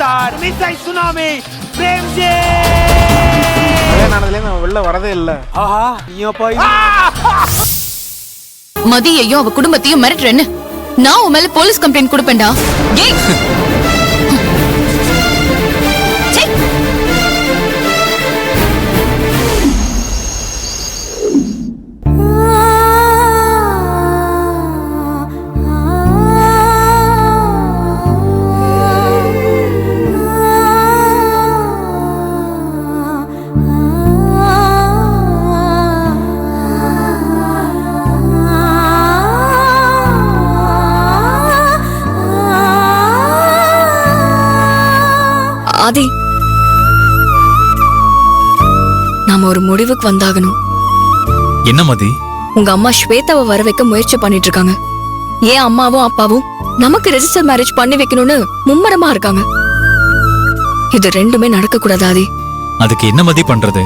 Sir மிஸ்ஸை tsunami Premji கல்யாணம் நான் வெளில வரதே இல்ல. ஆஹா நீயோ போய் மதியையும் அவ குடும்பத்தையும் மிரட்டுறேன்னு நான் உன் மேல போலீஸ் கம்ப்ளைண்ட் கொடுப்பேன்டா. ஏய் ஆதி, நாம ஒரு முடிவுக்கு வந்தாகணும். என்ன மதி? உங்க அம்மா ஸ்வேதாவை வர வைக்க முயற்சி பண்ணிட்டு இருக்காங்க. ஏன் அம்மாவும் அப்பாவும் நமக்கு ரெஜிஸ்டர் மேரேஜ் பண்ணி வைக்கணும்னு மும்மரமா இருக்காங்க. இது ரெண்டுமே நடக்க கூடாது ஆதி. அதுக்கு என்ன மதி பண்றது?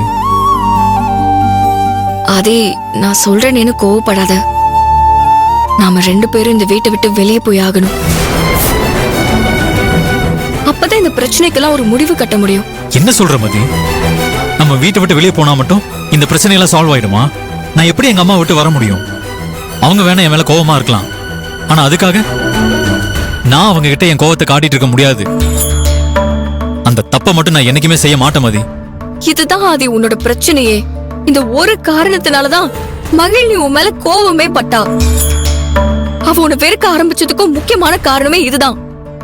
ஆதி, நான் சொல்றேன்னு கோவப்படாத. நாம 2 பேரும் இந்த வீட்டை விட்டு வெளியே போய் ஆகணும். அப்பதான் இந்த பிரச்சனைக்கெல்லாம் ஒரு முடிவு கட்ட முடியும். என்ன சொல்ற மதி? நம்ம வீட்டை விட்டு வெளியே போனா மட்டும் இந்த பிரச்சனை எல்லாம் சால்வ் ஆயிடுமா? நான் எப்படி எங்க அம்மா விட்டு வர முடியும்? அவங்க வேணா என் மேல கோவமா இருக்கலாம், ஆனா அதுக்காக நான் அவங்க கிட்ட என் கோவத்தை காட்டிட்டு இருக்க முடியாது. அந்த தப்பை மட்டும் நான் என்னைக்குமே செய்ய மாட்டேன் மதி. இதுதான் ஆதி உன்னோட பிரச்சனையே. இந்த ஒரு காரணத்தினாலதான் மகிழ்நி உன் மேல கோவமே பட்டா. அவ உன்னை வெறுக்க ஆரம்பிச்சதுக்கும் முக்கியமான காரணமே இதுதான்.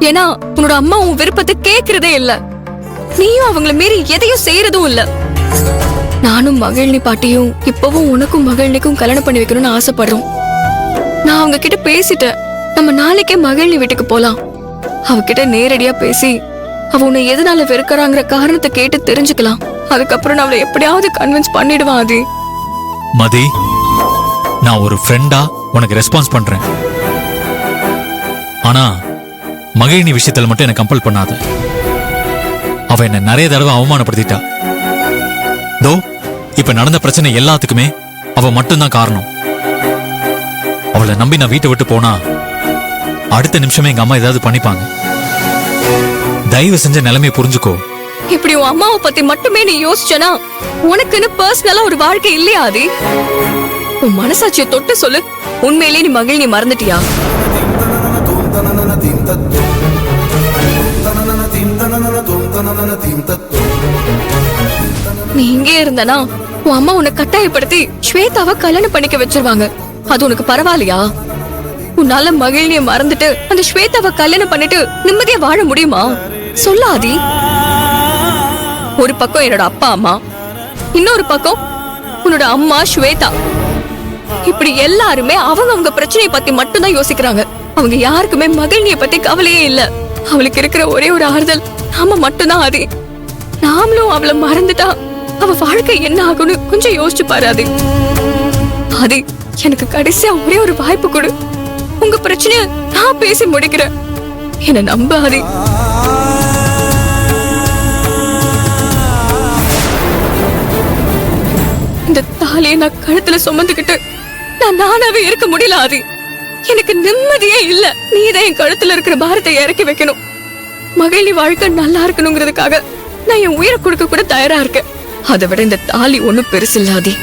ஏன்னா உன்னோட அம்மா உன் விருப்பத்தை கேக்குறதே இல்ல, நீயும் அவங்கள மீறி எதையும் செய்யறதும் இல்ல. நானும் மகிழ்நி பாட்டியும் இப்பவும் உனக்கும் மகிழ்னிக்கும் கல்யாணம் பண்ணி வைக்கணும்னு ஆசைப்படுறோம். நான் அவங்க கிட்ட பேசிட்டேன். நம்ம நாளைக்கே மகிழ்நி வீட்டுக்கு போலாம். அவகிட்ட நேரடியா பேசி அவ உன்னை எதனால வெறுக்கறாங்கிற காரணத்தை கேட்டு தெரிஞ்சுக்கலாம். அதுக்கப்புறம் நான் அவளை எப்படியாவது கன்வின்ஸ் பண்ணிடுவான். ஆதி மதி, நான் ஒரு ஃப்ரெண்டா உனக்கு ரெஸ்பான்ஸ் பண்றேன். ஆனா மகிழினி விஷயத்துல மட்டும் என்ன கம்பல் பண்ணாத. அவ என்ன நிறைய தடவை அவமானப்படுத்திட்டா. தோ இப்ப நடந்த பிரச்சனை எல்லாத்துக்குமே அவ மட்டும்தான் காரணம். அவளை நம்பி நான் வீட்டை விட்டு போனா அடுத்த நிமிஷமே எங்க அம்மா ஏதாவது பண்ணிப்பாங்க. தயவு செஞ்ச நிலைமையை புரிஞ்சுக்கோ. இப்படி உன் அம்மாவை பத்தி மட்டுமே நீ யோசிச்சனா உனக்குன்னு பர்சனலா ஒரு வாழ்க்கை இல்லையா ஆதி? உன் மனசாட்சியை தொட்டு சொல்லு, உண்மையிலேயே நீ மகிழ்நி மறந்துட்டியா? நீ இங்கே இருந்தனா உன் அம்மா உன்னை கட்டாயப்படுத்தி ஸ்வேதாவை கல்யாணம் பண்ணிக்க வச்சிருவாங்க. அது உனக்கு பரவாயில்லையா? உன்னால மகிழ்நிய மறந்துட்டு அந்த ஸ்வேதாவை கல்யாணம் பண்ணிட்டு நிம்மதியா வாழ முடியுமா? சொல்லாதி. ஒரு பக்கம் என்னோட அப்பா அம்மா, இன்னொரு பக்கம் உன்னோட அம்மா ஸ்வேதா. இப்படி எல்லாருமே அவங்க பிரச்சனையை பத்தி மட்டும்தான் யோசிக்கிறாங்க. அவங்க யாருக்குமே மகிழ்நிய பத்தி கவலையே இல்ல. அவளுக்கு இருக்கிற ஒரே ஒரு ஆறுதல் நாம மட்டும்தான். ஆதி, நாமளும் அவளை மறந்துட்டா அவ வாழ்க்கை என்ன ஆகும்னு கொஞ்சம் யோசிச்சு பாரு. ஆதி, எனக்கு கடைசியா ஒரே ஒரு வாய்ப்பு கொடு. உங்க பிரச்சனைய நான் பேசி முடிக்கிறேன். என்ன நம்ப ஆதி. இந்த தாலியை நான் கழுத்துல சுமந்துக்கிட்டு நான் நானாவே இருக்க முடியல ஆதி. எனக்கு நிம்மதியே இல்ல. நீதான் என் கழுத்துல இருக்கிற பாரத்தை இறக்கி வைக்கணும். மகிழ்நி வாழ்க்கை நல்லா இருக்கணுங்கிறதுக்காக நான் என் உயிரை கொடுக்க கூட தயாரா இருக்கேன். அதை விட இந்த தாலி ஒண்ணும் பெருசு இல்லாதி.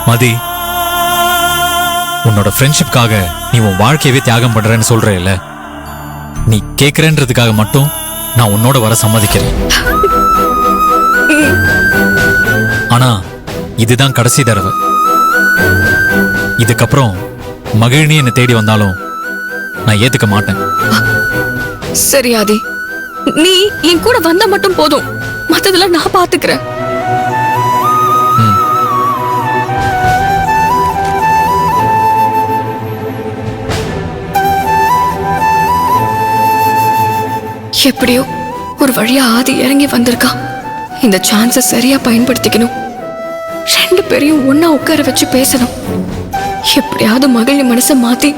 மதி, உன்னோட ஃப்ரெண்ட்ஷிப்காக நீ உன் வாழ்க்கையவே தியாகம் பண்றேன்னு சொல்ற இல்ல, நீ கேக்குறேன்றதுக்காக மட்டும் நான் உன்னோட வர சம்மதிக்கிறேன். ஆனா இதுதான் கடைசி தடவை. இதுக்கப்புறம் மகிழ்னி என்னை தேடி வந்தாலும் நான் ஏத்துக்க மாட்டேன். சரி ஆதி, நீ என் கூட வந்தா மட்டும் போதும். மத்ததெல்லாம் நான் பாத்துக்கிறேன். எப்படியோ ஒரு வழியா ஆதி இறங்கி வந்திருக்கா. இந்த சான்ஸை சரியா பயன்படுத்திக்கணும். 2 பேரையும் ஒன்னா உட்கார வச்சு பேசணும். எப்படியாவது மகிழ்ச்சி மனசை மாத்தி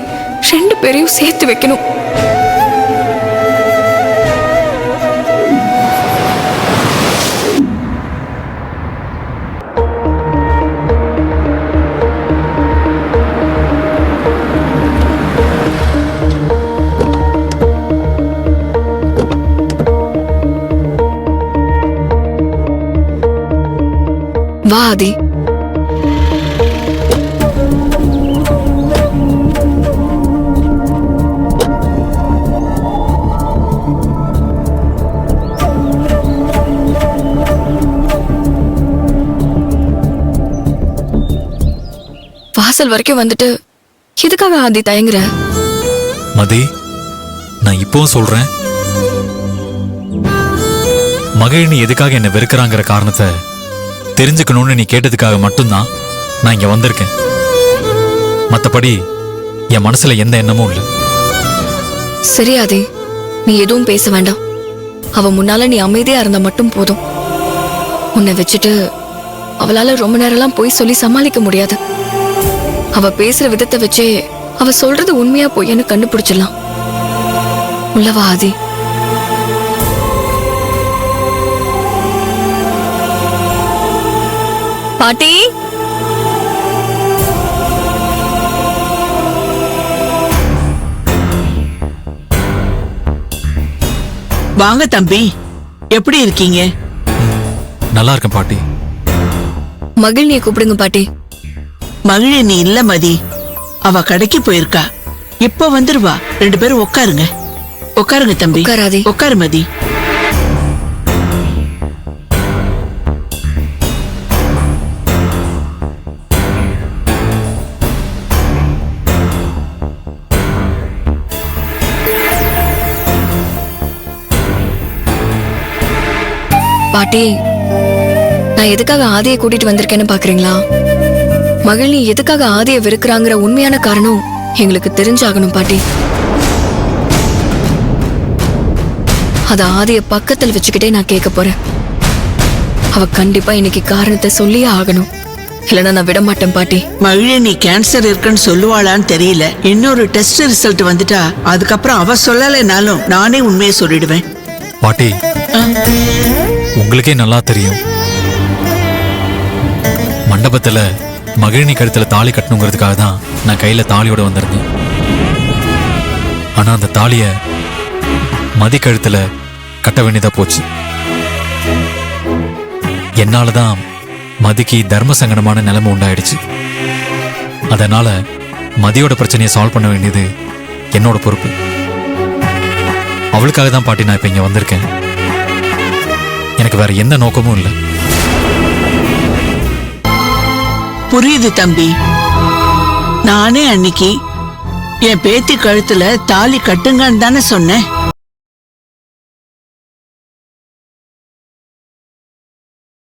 2 பேரையும் சேர்த்து வைக்கணும். வாசல் வரைக்கும் வந்துட்டு எதுக்காக ஆதி தயங்குற? மதி, நான் இப்பவும் சொல்றேன், மகிழினி எதுக்காக என்ன வெறுக்கிறாங்கிற காரணத்தை தெரிஞ்சுக்கணும்னு நீ கேட்டதுக்காக மட்டும்தான் நான் இங்க வந்திருக்கேன். மத்தபடி என் மனசுல எந்த எண்ணமும் இல்லை. சரி ஆதி, நீ எதுவும் பேச வேண்டாம். அவ முன்னால நீ அமைதியா இருந்தா மட்டும் போதும். உன்னை வச்சுட்டு அவளால ரொம்ப நேரம்லாம் போய் சொல்லி சமாளிக்க முடியாது. அவ பேசுற விதத்தை வச்சே அவ சொல்றது உண்மையா பொய்ன்னு கண்டுபிடிச்சிடலாம். உள்ளவா ஆதி? பாட்டி, வாங்க தம்பி, எப்படி இருக்கீங்க? நல்லா இருக்கேன் பாட்டி. மகிழ்னியை கூப்பிடுங்க பாட்டி. மகிழினி இல்ல மதி, அவ கடைக்கு போயிருக்கா. இப்ப வந்துருவா. 2 பேரும் உட்காருங்க. உட்காருங்க தம்பி. உட்காராதே. உட்காரு மதி. பாட்டி, நான் எதுக்காக ஆதியை கூட்டிட்டு வந்திருக்கேன்னு பாக்குறீங்களா? மகிழ்னி எதுக்காக ஆதியை வெறுக்கிறாங்கிற உண்மையான காரணம் எங்களுக்கு தெரிஞ்சாகணும் பாட்டி. அத ஆதிய பக்கத்தில் வச்சுக்கிட்டே நான் கேட்க போறேன். அவ கண்டிப்பா இன்னைக்கு காரணத்தை சொல்லியே ஆகணும். இல்லைன்னா நான் விட மாட்டேன் பாட்டி. மகிழினி கேன்சர் இருக்குன்னு சொல்லுவாளான்னு தெரியல. இன்னொரு டெஸ்ட் ரிசல்ட் வந்துட்டா அதுக்கப்புறம் அவ சொல்லலைனாலும் நானே உண்மையை சொல்லிடுவேன். பாட்டி, உங்களுக்கே நல்லா தெரியும், மண்டபத்துல மகிழினி கழுத்துல தாலி கட்டணுங்கிறதுக்காக தான் நான் கையில தாலியோட வந்திருந்தேன். ஆனா அந்த தாலிய மதி கழுத்துல கட்ட வேண்டியதா போச்சு. என்னாலதான் மதிக்கு தர்ம சங்கடமான நிலைமை உண்டாயிடுச்சு. அதனால மதியோட பிரச்சனையை சால்வ் பண்ண வேண்டியது என்னோட பொறுப்பு. அவளுக்காக தான் பாட்டி நான் இப்ப இங்க வந்திருக்கேன். எனக்கு வேற எந்த நோக்கமும் இல்லை. புரியுது தம்பி. நானே அன்னைக்கு என் பேத்தி கழுத்துல தாலி கட்டுங்கன்னு தானே சொன்னேன்.